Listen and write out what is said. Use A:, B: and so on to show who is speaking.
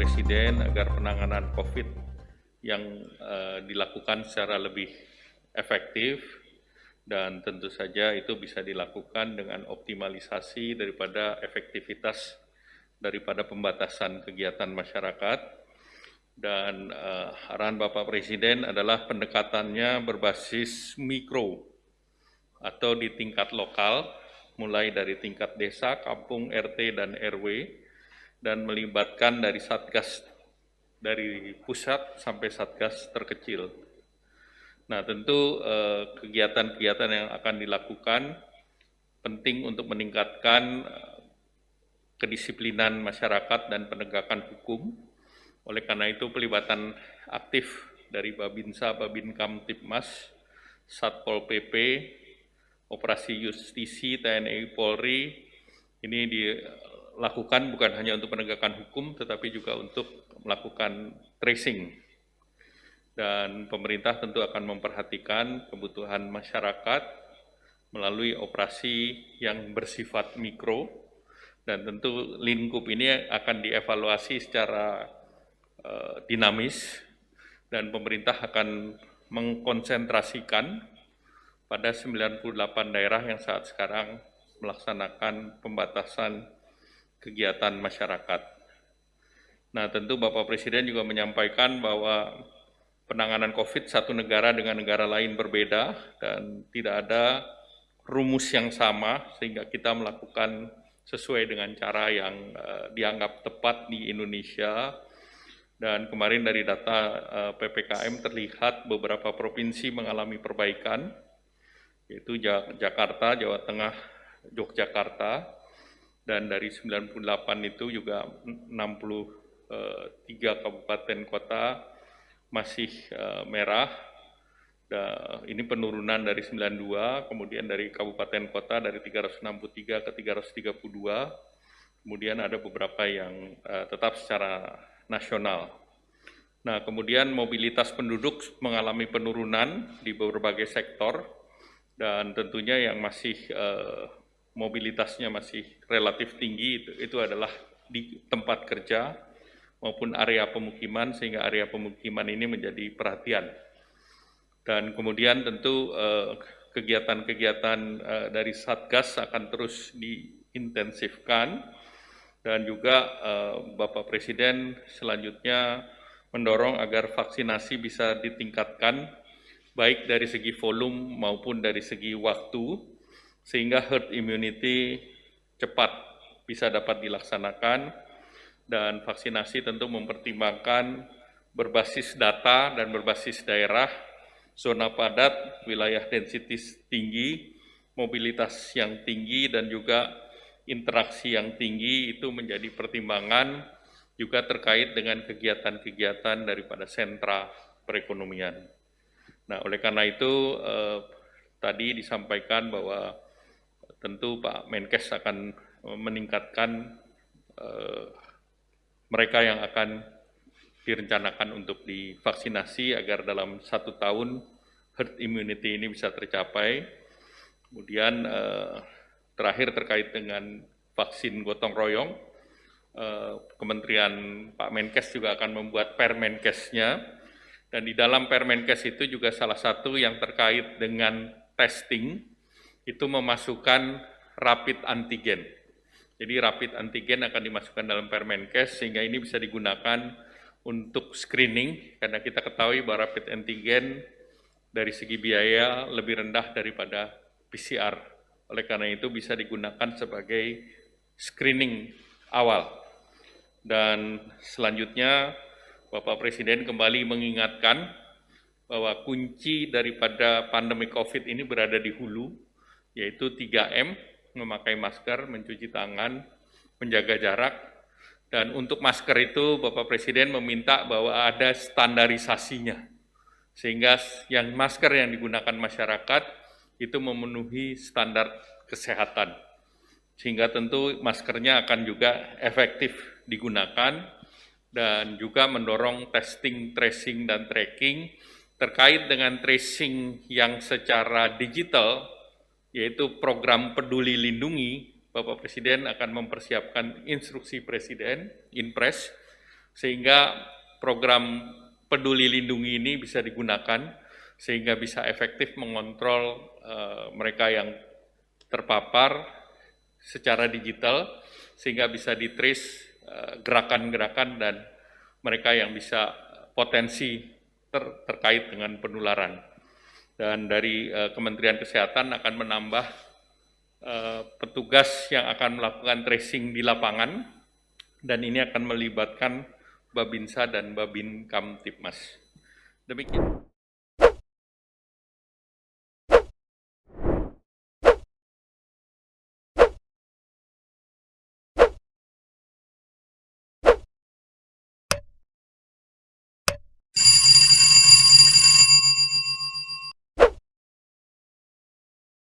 A: Presiden agar penanganan COVID yang dilakukan secara lebih efektif, dan tentu saja itu bisa dilakukan dengan optimalisasi daripada efektivitas daripada pembatasan kegiatan masyarakat. Dan arahan Bapak Presiden adalah pendekatannya berbasis mikro atau di tingkat lokal, mulai dari tingkat desa, kampung, RT, dan RW, dan melibatkan dari satgas dari pusat sampai satgas terkecil. Nah, tentu kegiatan-kegiatan yang akan dilakukan penting untuk meningkatkan kedisiplinan masyarakat dan penegakan hukum. Oleh karena itu, pelibatan aktif dari Babinsa, Babinkom, Tipmas, Satpol PP, Operasi Justisi, TNI, Polri, ini dilakukan bukan hanya untuk penegakan hukum, tetapi juga untuk melakukan tracing. Dan pemerintah tentu akan memperhatikan kebutuhan masyarakat melalui operasi yang bersifat mikro, dan tentu lingkup ini akan dievaluasi secara dinamis, dan pemerintah akan mengkonsentrasikan pada 98 daerah yang saat sekarang melaksanakan pembatasan kegiatan masyarakat. Nah, tentu Bapak Presiden juga menyampaikan bahwa penanganan COVID satu negara dengan negara lain berbeda dan tidak ada rumus yang sama, sehingga kita melakukan sesuai dengan cara yang dianggap tepat di Indonesia. Dan kemarin dari data PPKM terlihat beberapa provinsi mengalami perbaikan, yaitu Jakarta, Jawa Tengah, Yogyakarta, dan dari 98 itu juga 63 kabupaten kota masih merah. Ini penurunan dari 92, kemudian dari kabupaten kota dari 363 ke 332, kemudian ada beberapa yang tetap secara nasional. Nah, kemudian mobilitas penduduk mengalami penurunan di berbagai sektor, dan tentunya yang masih mobilitasnya masih relatif tinggi itu adalah di tempat kerja maupun area pemukiman, sehingga area pemukiman ini menjadi perhatian. Dan kemudian tentu kegiatan-kegiatan dari Satgas akan terus diintensifkan, dan juga Bapak Presiden selanjutnya mendorong agar vaksinasi bisa ditingkatkan, baik dari segi volume maupun dari segi waktu, sehingga herd immunity cepat bisa dapat dilaksanakan. Dan vaksinasi tentu mempertimbangkan berbasis data dan berbasis daerah, zona padat, wilayah density tinggi, mobilitas yang tinggi, dan juga interaksi yang tinggi. Itu menjadi pertimbangan juga terkait dengan kegiatan-kegiatan daripada sentra perekonomian. Nah, oleh karena itu tadi disampaikan bahwa tentu Pak Menkes akan meningkatkan mereka yang akan direncanakan untuk divaksinasi agar dalam 1 tahun herd immunity ini bisa tercapai. Kemudian terakhir terkait dengan vaksin gotong royong, Kementerian Pak Menkes juga akan membuat Permenkesnya, dan di dalam Permenkes itu juga salah satu yang terkait dengan testing, itu memasukkan rapid antigen. Jadi rapid antigen akan dimasukkan dalam Permenkes, sehingga ini bisa digunakan untuk screening, karena kita ketahui bahwa rapid antigen dari segi biaya lebih rendah daripada PCR. Oleh karena itu bisa digunakan sebagai screening awal. Dan selanjutnya Bapak Presiden kembali mengingatkan bahwa kunci daripada pandemi COVID ini berada di hulu, yaitu 3M, memakai masker, mencuci tangan, menjaga jarak. Dan untuk masker itu Bapak Presiden meminta bahwa ada standarisasinya, sehingga yang masker yang digunakan masyarakat itu memenuhi standar kesehatan, sehingga tentu maskernya akan juga efektif digunakan, dan juga mendorong testing, tracing, dan tracking terkait dengan tracing yang secara digital, yaitu program Peduli Lindungi. Bapak Presiden akan mempersiapkan instruksi Presiden, Inpres, sehingga program Peduli Lindungi ini bisa digunakan sehingga bisa efektif mengontrol mereka yang terpapar secara digital sehingga bisa di-trace gerakan-gerakan dan mereka yang bisa potensi terkait dengan penularan. Dan dari Kementerian Kesehatan akan menambah petugas yang akan melakukan tracing di lapangan dan ini akan melibatkan Babinsa dan Babin Kamtibmas. Demikian.